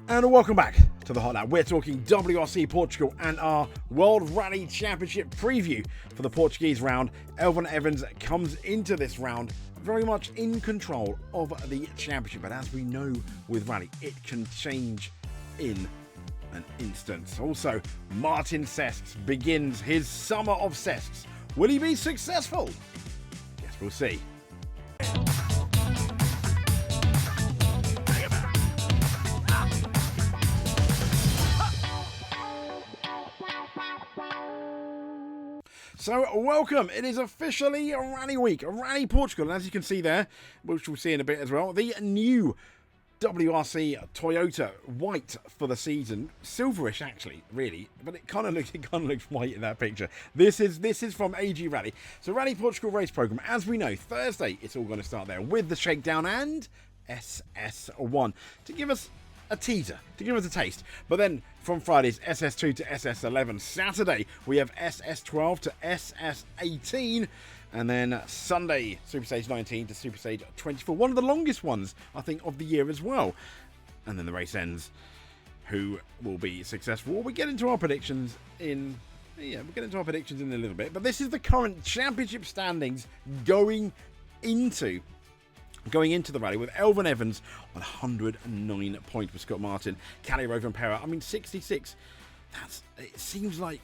And welcome back to the Hot Lap. We're talking WRC Portugal and our World Rally Championship preview for the Portuguese round. Elfyn Evans comes into this round very much in control of the championship, but as we know with rally, it can change in an instant. Also, Martin Cesks begins his summer of Cesks. Will he be successful? Guess we'll see. So welcome, it is officially Rally Week, Rally Portugal, and as you can see there, which we'll see in a bit as well, the new WRC Toyota white for the season, silverish actually, really, but it kind of looks white in that picture. This is from AG Rally. So Rally Portugal race program, as we know, Thursday it's all going to start there with the shakedown and SS1 to give us a teaser, to give us a taste. But then from Friday's SS2 to SS11, Saturday we have SS12 to SS18, and then Sunday Super Stage 19 to Super Stage 24, one of the longest ones I think of the year as well. And then the race ends. Who will be successful? Well, we get into our predictions in a little bit, but this is the current championship standings going into the rally, with Elfyn Evans on 109 points with Scott Martin, Kalle Rovanperä, I mean 66. It seems like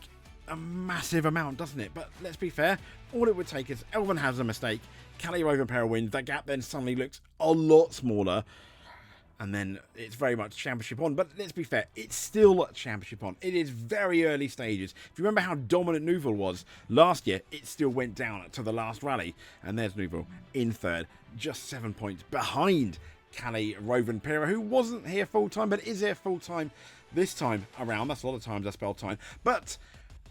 a massive amount, doesn't it? But let's be fair, all it would take is Elfyn has a mistake, Kalle Rovanperä wins, that gap then suddenly looks a lot smaller, and then it's very much championship on. But let's be fair, it's still championship on. It is very early stages. If you remember how dominant Neuville was last year, it still went down to the last rally, and there's Neuville in third, just 7 points behind Kalle Rovanperä, who wasn't here full time but is here full time this time around. That's a lot of times I spell time. But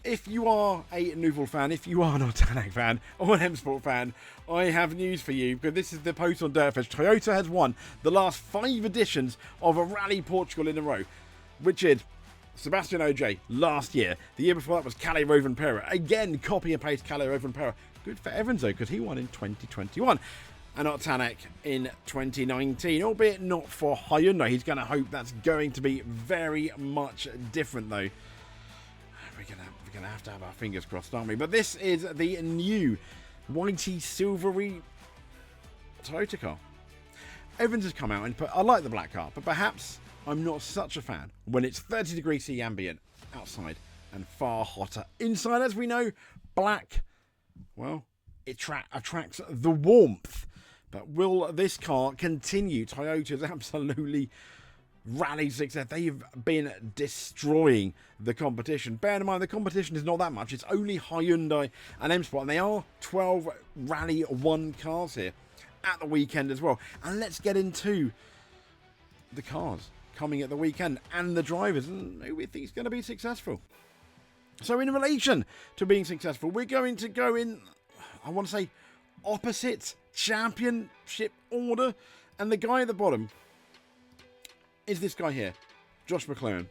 if you are a Neuville fan, if you are an Tanak fan or an M Sport fan, I have news for you, because this is the post on Dirtfest. Toyota has won the last 5 editions of a Rally Portugal in a row. Richard, Sebastian OJ last year. The year before that was Kalle Rovanperä. Again, copy and paste Kalle Rovanperä. Good for Evans though, because he won in 2021. And Tanak in 2019, albeit not for Hyundai. He's going to hope that's going to be very much different though. We're gonna have to have our fingers crossed, aren't we? But this is the new whitey silvery Toyota car. Evans has come out and put, I like the black car, but perhaps I'm not such a fan when it's 30 degrees C ambient outside and far hotter inside. As we know, black, well, it attracts the warmth. But will this car continue Toyota's absolutely rally success? They've been destroying the competition. Bear in mind, the competition is not that much. It's only Hyundai and M Sport, and they are 12 Rally 1 cars here at the weekend as well. And let's get into the cars coming at the weekend and the drivers and who we think is going to be successful. So in relation to being successful, we're going to go in, I want to say, opposite championship order. And the guy at the bottom is this guy here, Josh McLaren.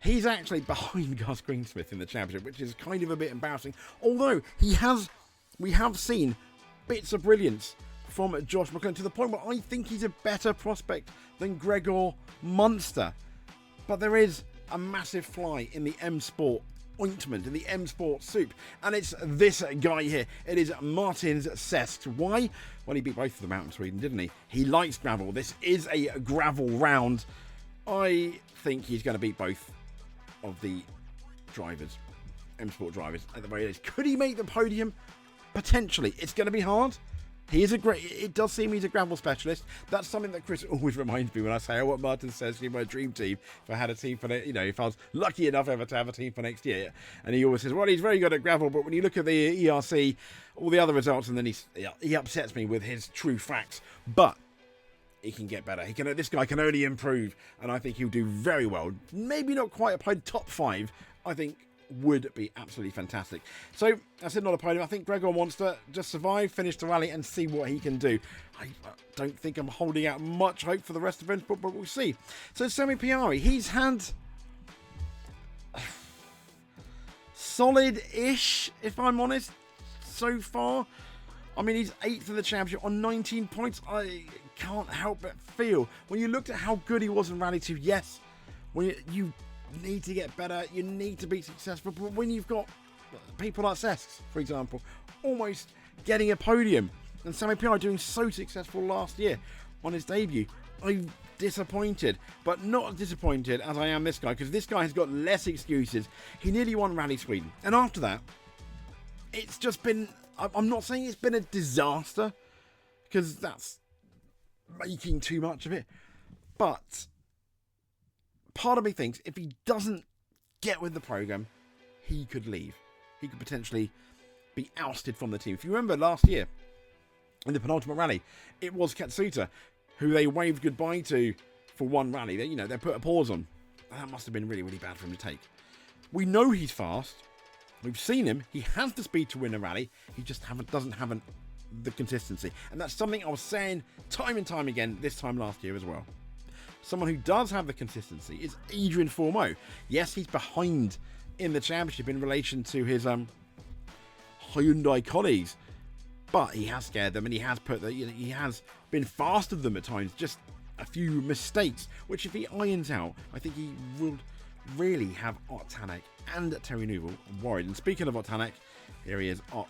He's actually behind Gus Greensmith in the championship, which is kind of a bit embarrassing. Although we have seen bits of brilliance from Josh McLaren, to the point where I think he's a better prospect than Gregor Munster. But there is a massive fly in the M Sport ointment, in the M Sport soup, and it's this guy here. It is Martin Cesks. Why? Well, he beat both of them out in Sweden, didn't he? He likes gravel. This is a gravel round. I think he's going to beat both of the drivers, M Sport drivers, at the very least. Could he make the podium? Potentially. It's going to be hard. It does seem he's a gravel specialist. That's something that Chris always reminds me when I say, oh, what Martin says in my dream team, if I had a team for, if I was lucky enough ever to have a team for next year. And he always says, well, he's very good at gravel, but when you look at the ERC, all the other results, and then he upsets me with his true facts. But he can get better. This guy can only improve, and I think he'll do very well. Maybe not quite a top 5, I think, would be absolutely fantastic. So I said not a podium. I think Gregor wants to just survive, finish the rally, and see what he can do. I don't think I'm holding out much hope for the rest of it, but we'll see. So Semi Piari, he's had solid-ish, if I'm honest, so far. I mean, he's 8th in the championship on 19 points. I can't help but feel, when you looked at how good he was in Rally 2, yes, when you need to get better, you need to be successful. But when you've got people like Sesks, for example, almost getting a podium, and Sammy Piar doing so successful last year on his debut, I'm disappointed, but not disappointed as I am this guy, because this guy has got less excuses. He nearly won Rally Sweden, and after that, it's just been, I'm not saying it's been a disaster, because that's making too much of it, but part of me thinks if he doesn't get with the program, he could leave. He could potentially be ousted from the team. If you remember last year, in the penultimate rally, it was Katsuta who they waved goodbye to for one rally. They put a pause on. That must have been really, really bad for him to take. We know he's fast. We've seen him. He has the speed to win a rally. He just doesn't have the consistency. And that's something I was saying time and time again this time last year as well. Someone who does have the consistency is Adrian Formeau. Yes, he's behind in the championship in relation to his Hyundai colleagues, but he has scared them, and he has he has been faster than them at times. Just a few mistakes, which if he irons out, I think he would really have Ott Tanak and Terry Neuville worried. And speaking of Ott Tanak, here he is, Ott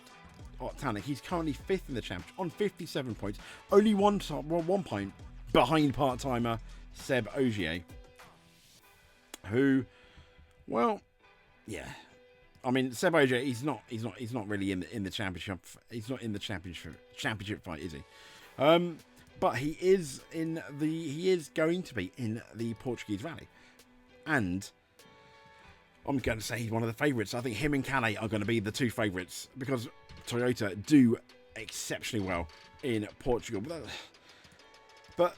Tanak. He's currently 5th in the championship on 57 points, only one point behind part-timer Seb Ogier, who, well, yeah. I mean, Seb Ogier, he's not really in the championship. He's not in the championship fight, is he? But he is going to be in the Portuguese rally, and I'm going to say he's one of the favourites. I think him and Calais are going to be the two favourites because Toyota do exceptionally well in Portugal. But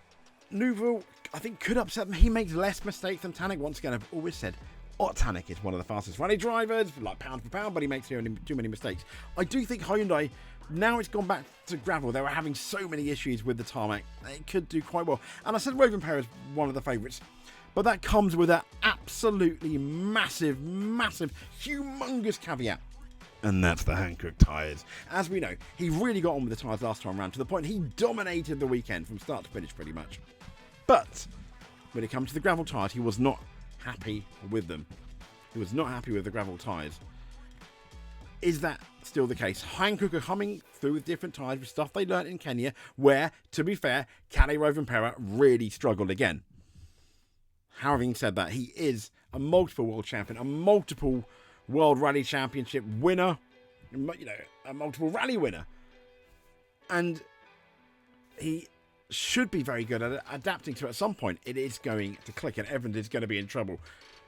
Neuville, I think, could upset him. He makes less mistakes than Tanak. Once again, I've always said Ott Tanak is one of the fastest rally drivers, like pound for pound, but he makes too many mistakes. I do think Hyundai, now it's gone back to gravel, they were having so many issues with the tarmac, it could do quite well. And I said Rovanperä is one of the favourites, but that comes with an absolutely massive, humongous caveat. And that's the Hankook tyres. As we know, he really got on with the tyres last time around, to the point he dominated the weekend from start to finish pretty much. But when it comes to the gravel tyres, he was not happy with them. He was not happy with the gravel tyres. Is that still the case? Hankook are coming through with different tyres with stuff they learnt in Kenya, where, to be fair, Calais Rovanperä really struggled again. Having said that, he is a multiple world champion, a multiple World Rally Championship winner, a multiple rally winner. And he should be very good at adapting to it. At some point, it is going to click, and Evans is going to be in trouble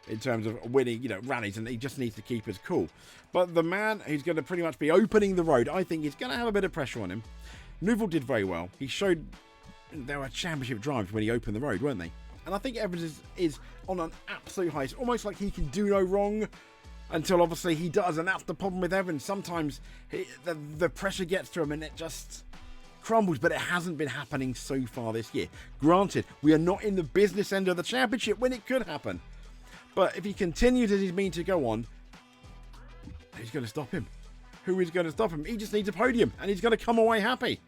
in terms of winning, rallies, and he just needs to keep his cool. But the man who's going to pretty much be opening the road, I think, is going to have a bit of pressure on him. Neuville did very well. He showed there were championship drives when he opened the road, weren't they? And I think Evans is on an absolute high. It's almost like he can do no wrong until obviously he does, and that's the problem with Evans. Sometimes the pressure gets to him and it just crumbles, but it hasn't been happening so far this year. Granted, we are not in the business end of the championship when it could happen. But if he continues as he's mean to go on, who's going to stop him? Who is going to stop him? He just needs a podium, and he's going to come away happy.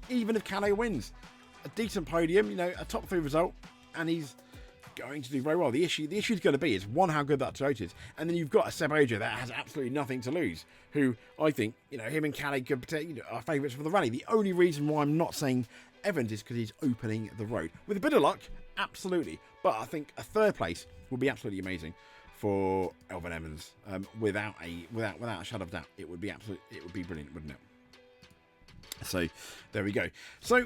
Even if Calais wins. A decent podium, a top 3 result, and he's going to do very well. The issue is going to be is, one, how good that Toyota is, and then you've got a Seb Ogier that has absolutely nothing to lose, who I think, him and Calais could are favourites for the rally. The only reason why I'm not saying Evans is because he's opening the road. With a bit of luck, absolutely. But I think a 3rd place would be absolutely amazing for Elfyn Evans. Without a shadow of doubt, it would be brilliant, wouldn't it? So there we go. So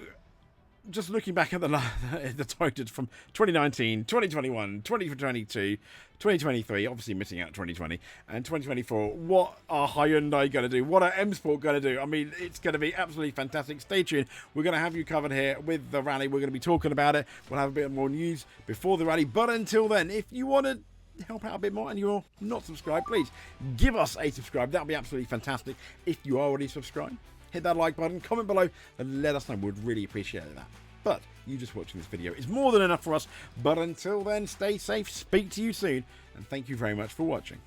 just looking back at the Toyotas from 2019, 2021, 2022, 2023, obviously missing out 2020, and 2024, what are Hyundai going to do? What are M Sport going to do? I mean, it's going to be absolutely fantastic. Stay tuned. We're going to have you covered here with the rally. We're going to be talking about it. We'll have a bit more news before the rally. But until then, if you want to help out a bit more and you're not subscribed, please give us a subscribe. That would be absolutely fantastic. If you are already subscribed, hit that like button, comment below, and let us know. We'd really appreciate that. But you just watching this video is more than enough for us. But until then, stay safe, speak to you soon, and thank you very much for watching.